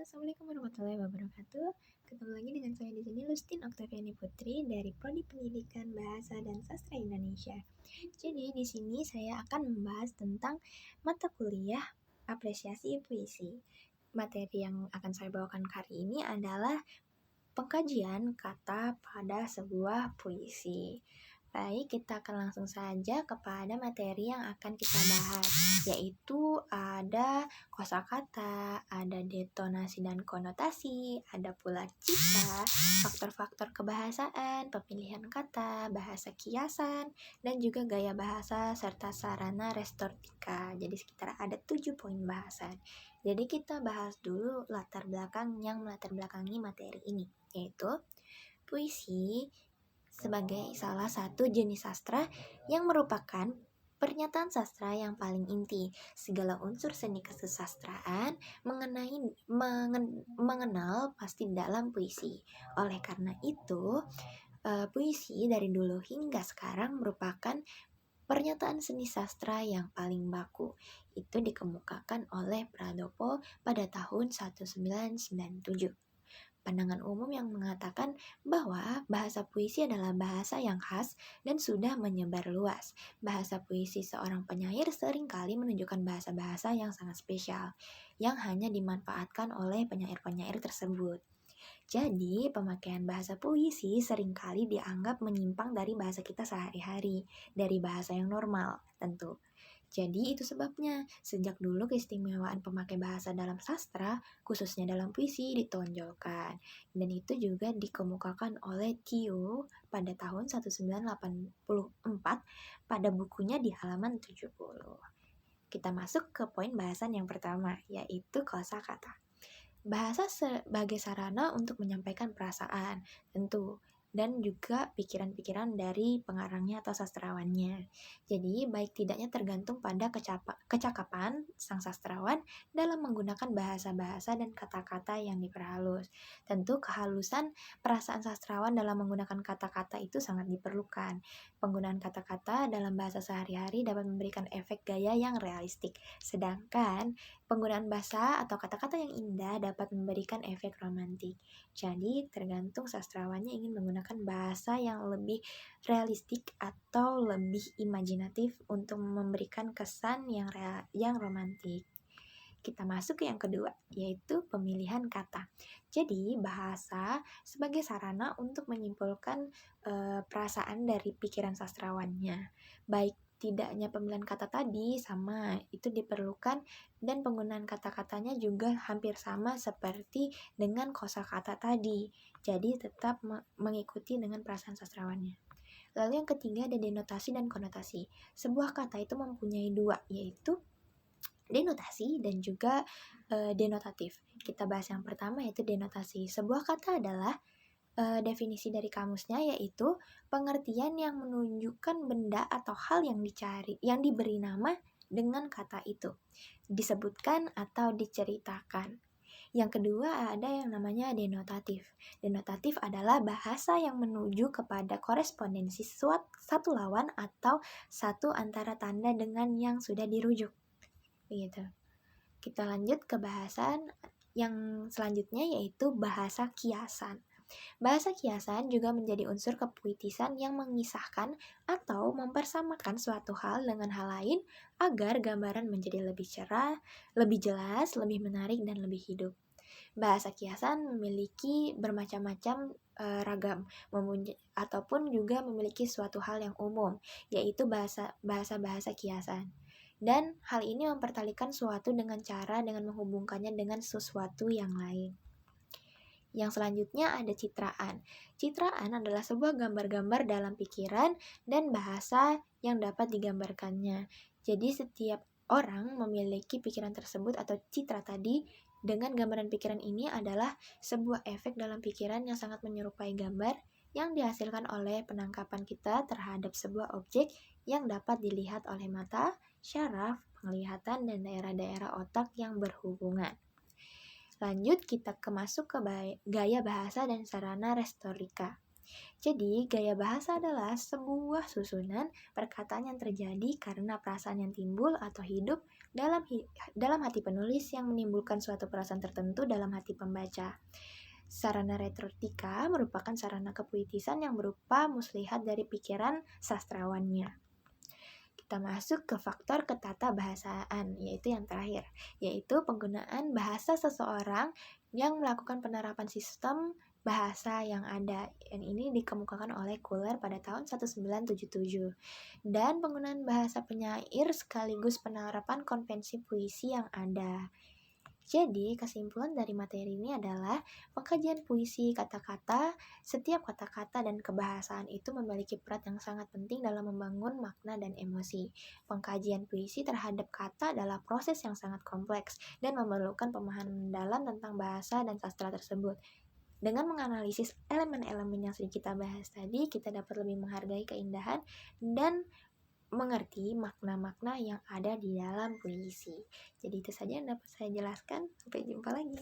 Assalamualaikum warahmatullahi wabarakatuh. Ketemu lagi dengan saya di sini Lustin Oktaviani Putri dari Prodi Pendidikan Bahasa dan Sastra Indonesia. Jadi di sini saya akan membahas tentang mata kuliah apresiasi puisi. Materi yang akan saya bawakan hari ini adalah pengkajian kata pada sebuah puisi. Baik, kita akan langsung saja kepada materi yang akan kita bahas, yaitu ada kosakata, ada detonasi dan konotasi, ada pula cita, faktor-faktor kebahasaan, pemilihan kata, bahasa kiasan, dan juga gaya bahasa serta sarana restorika. Jadi sekitar ada 7 poin bahasan. Jadi kita bahas dulu latar belakang yang melatar belakangi materi ini, yaitu puisi sebagai salah satu jenis sastra yang merupakan pernyataan sastra yang paling inti. Segala unsur seni kesusastraan mengenal pasti dalam puisi. Oleh karena itu, puisi dari dulu hingga sekarang merupakan pernyataan seni sastra yang paling baku. Itu dikemukakan oleh Pradopo pada tahun 1997. Pandangan umum yang mengatakan bahwa bahasa puisi adalah bahasa yang khas dan sudah menyebar luas. Bahasa puisi seorang penyair seringkali menunjukkan bahasa-bahasa yang sangat spesial, yang hanya dimanfaatkan oleh penyair-penyair tersebut. Jadi, pemakaian bahasa puisi seringkali dianggap menyimpang dari bahasa kita sehari-hari, dari bahasa yang normal, tentu. Jadi itu sebabnya, sejak dulu keistimewaan pemakai bahasa dalam sastra, khususnya dalam puisi, ditonjolkan. Dan itu juga dikemukakan oleh Tio pada tahun 1984 pada bukunya di halaman 70. Kita masuk ke poin bahasan yang pertama, yaitu kosakata. Bahasa sebagai sarana untuk menyampaikan perasaan, tentu, dan juga pikiran-pikiran dari pengarangnya atau sastrawannya. Jadi, baik tidaknya tergantung pada kecakapan sang sastrawan dalam menggunakan bahasa-bahasa dan kata-kata yang diperhalus. Tentu, kehalusan perasaan sastrawan dalam menggunakan kata-kata itu sangat diperlukan. Penggunaan kata-kata dalam bahasa sehari-hari dapat memberikan efek gaya yang realistik, sedangkan penggunaan bahasa atau kata-kata yang indah dapat memberikan efek romantik. Jadi, tergantung sastrawannya ingin menggunakan bahasa yang lebih realistik atau lebih imajinatif untuk memberikan kesan yang romantik. Kita masuk ke yang kedua, yaitu pemilihan kata. Jadi, bahasa sebagai sarana untuk menyimpulkan perasaan dari pikiran sastrawannya. Baik tidaknya pemilihan kata tadi sama itu diperlukan, dan penggunaan kata-katanya juga hampir sama seperti dengan kosakata tadi. Jadi tetap mengikuti dengan perasaan sastrawannya. Lalu yang ketiga ada denotasi dan konotasi. Sebuah kata itu mempunyai dua, yaitu denotasi dan juga denotatif. Kita bahas yang pertama, yaitu denotasi. Sebuah kata adalah definisi dari kamusnya, yaitu pengertian yang menunjukkan benda atau hal yang dicari, yang diberi nama dengan kata itu, disebutkan atau diceritakan. Yang kedua ada yang namanya denotatif. Denotatif adalah bahasa yang menuju kepada korespondensi satu lawan atau satu antara tanda dengan yang sudah dirujuk. Begitu. Kita lanjut ke bahasan yang selanjutnya, yaitu bahasa kiasan. Bahasa kiasan juga menjadi unsur kepuitisan yang mengisahkan atau mempersamakan suatu hal dengan hal lain agar gambaran menjadi lebih cerah, lebih jelas, lebih menarik, dan lebih hidup. Bahasa kiasan memiliki bermacam-macam ragam, ataupun juga memiliki suatu hal yang umum, yaitu bahasa-bahasa kiasan. Dan hal ini mempertalikan suatu dengan menghubungkannya dengan sesuatu yang lain. Yang selanjutnya ada citraan. Citraan adalah sebuah gambar-gambar dalam pikiran dan bahasa yang dapat digambarkannya. Jadi setiap orang memiliki pikiran tersebut atau citra tadi, dengan gambaran pikiran ini adalah sebuah efek dalam pikiran yang sangat menyerupai gambar yang dihasilkan oleh penangkapan kita terhadap sebuah objek yang dapat dilihat oleh mata, syaraf, penglihatan, dan daerah-daerah otak yang berhubungan. Lanjut kita masuk ke gaya bahasa dan sarana restorika. Jadi, gaya bahasa adalah sebuah susunan perkataan yang terjadi karena perasaan yang timbul atau hidup dalam hati penulis yang menimbulkan suatu perasaan tertentu dalam hati pembaca. Sarana retorika merupakan sarana kepuitisan yang berupa muslihat dari pikiran sastrawannya. Kita masuk ke faktor ketatabahasaan, yaitu yang terakhir, yaitu penggunaan bahasa seseorang yang melakukan penerapan sistem bahasa yang ada. Dan ini dikemukakan oleh Kuller pada tahun 1977. Dan penggunaan bahasa penyair sekaligus penerapan konvensi puisi yang ada. Jadi, kesimpulan dari materi ini adalah pengkajian puisi kata-kata. Setiap kata-kata dan kebahasaan itu memiliki peran yang sangat penting dalam membangun makna dan emosi. Pengkajian puisi terhadap kata adalah proses yang sangat kompleks dan memerlukan pemahaman mendalam tentang bahasa dan sastra tersebut. Dengan menganalisis elemen-elemen yang sudah kita bahas tadi, kita dapat lebih menghargai keindahan dan mengerti makna-makna yang ada di dalam puisi. Jadi itu saja yang dapat saya jelaskan. Sampai jumpa lagi.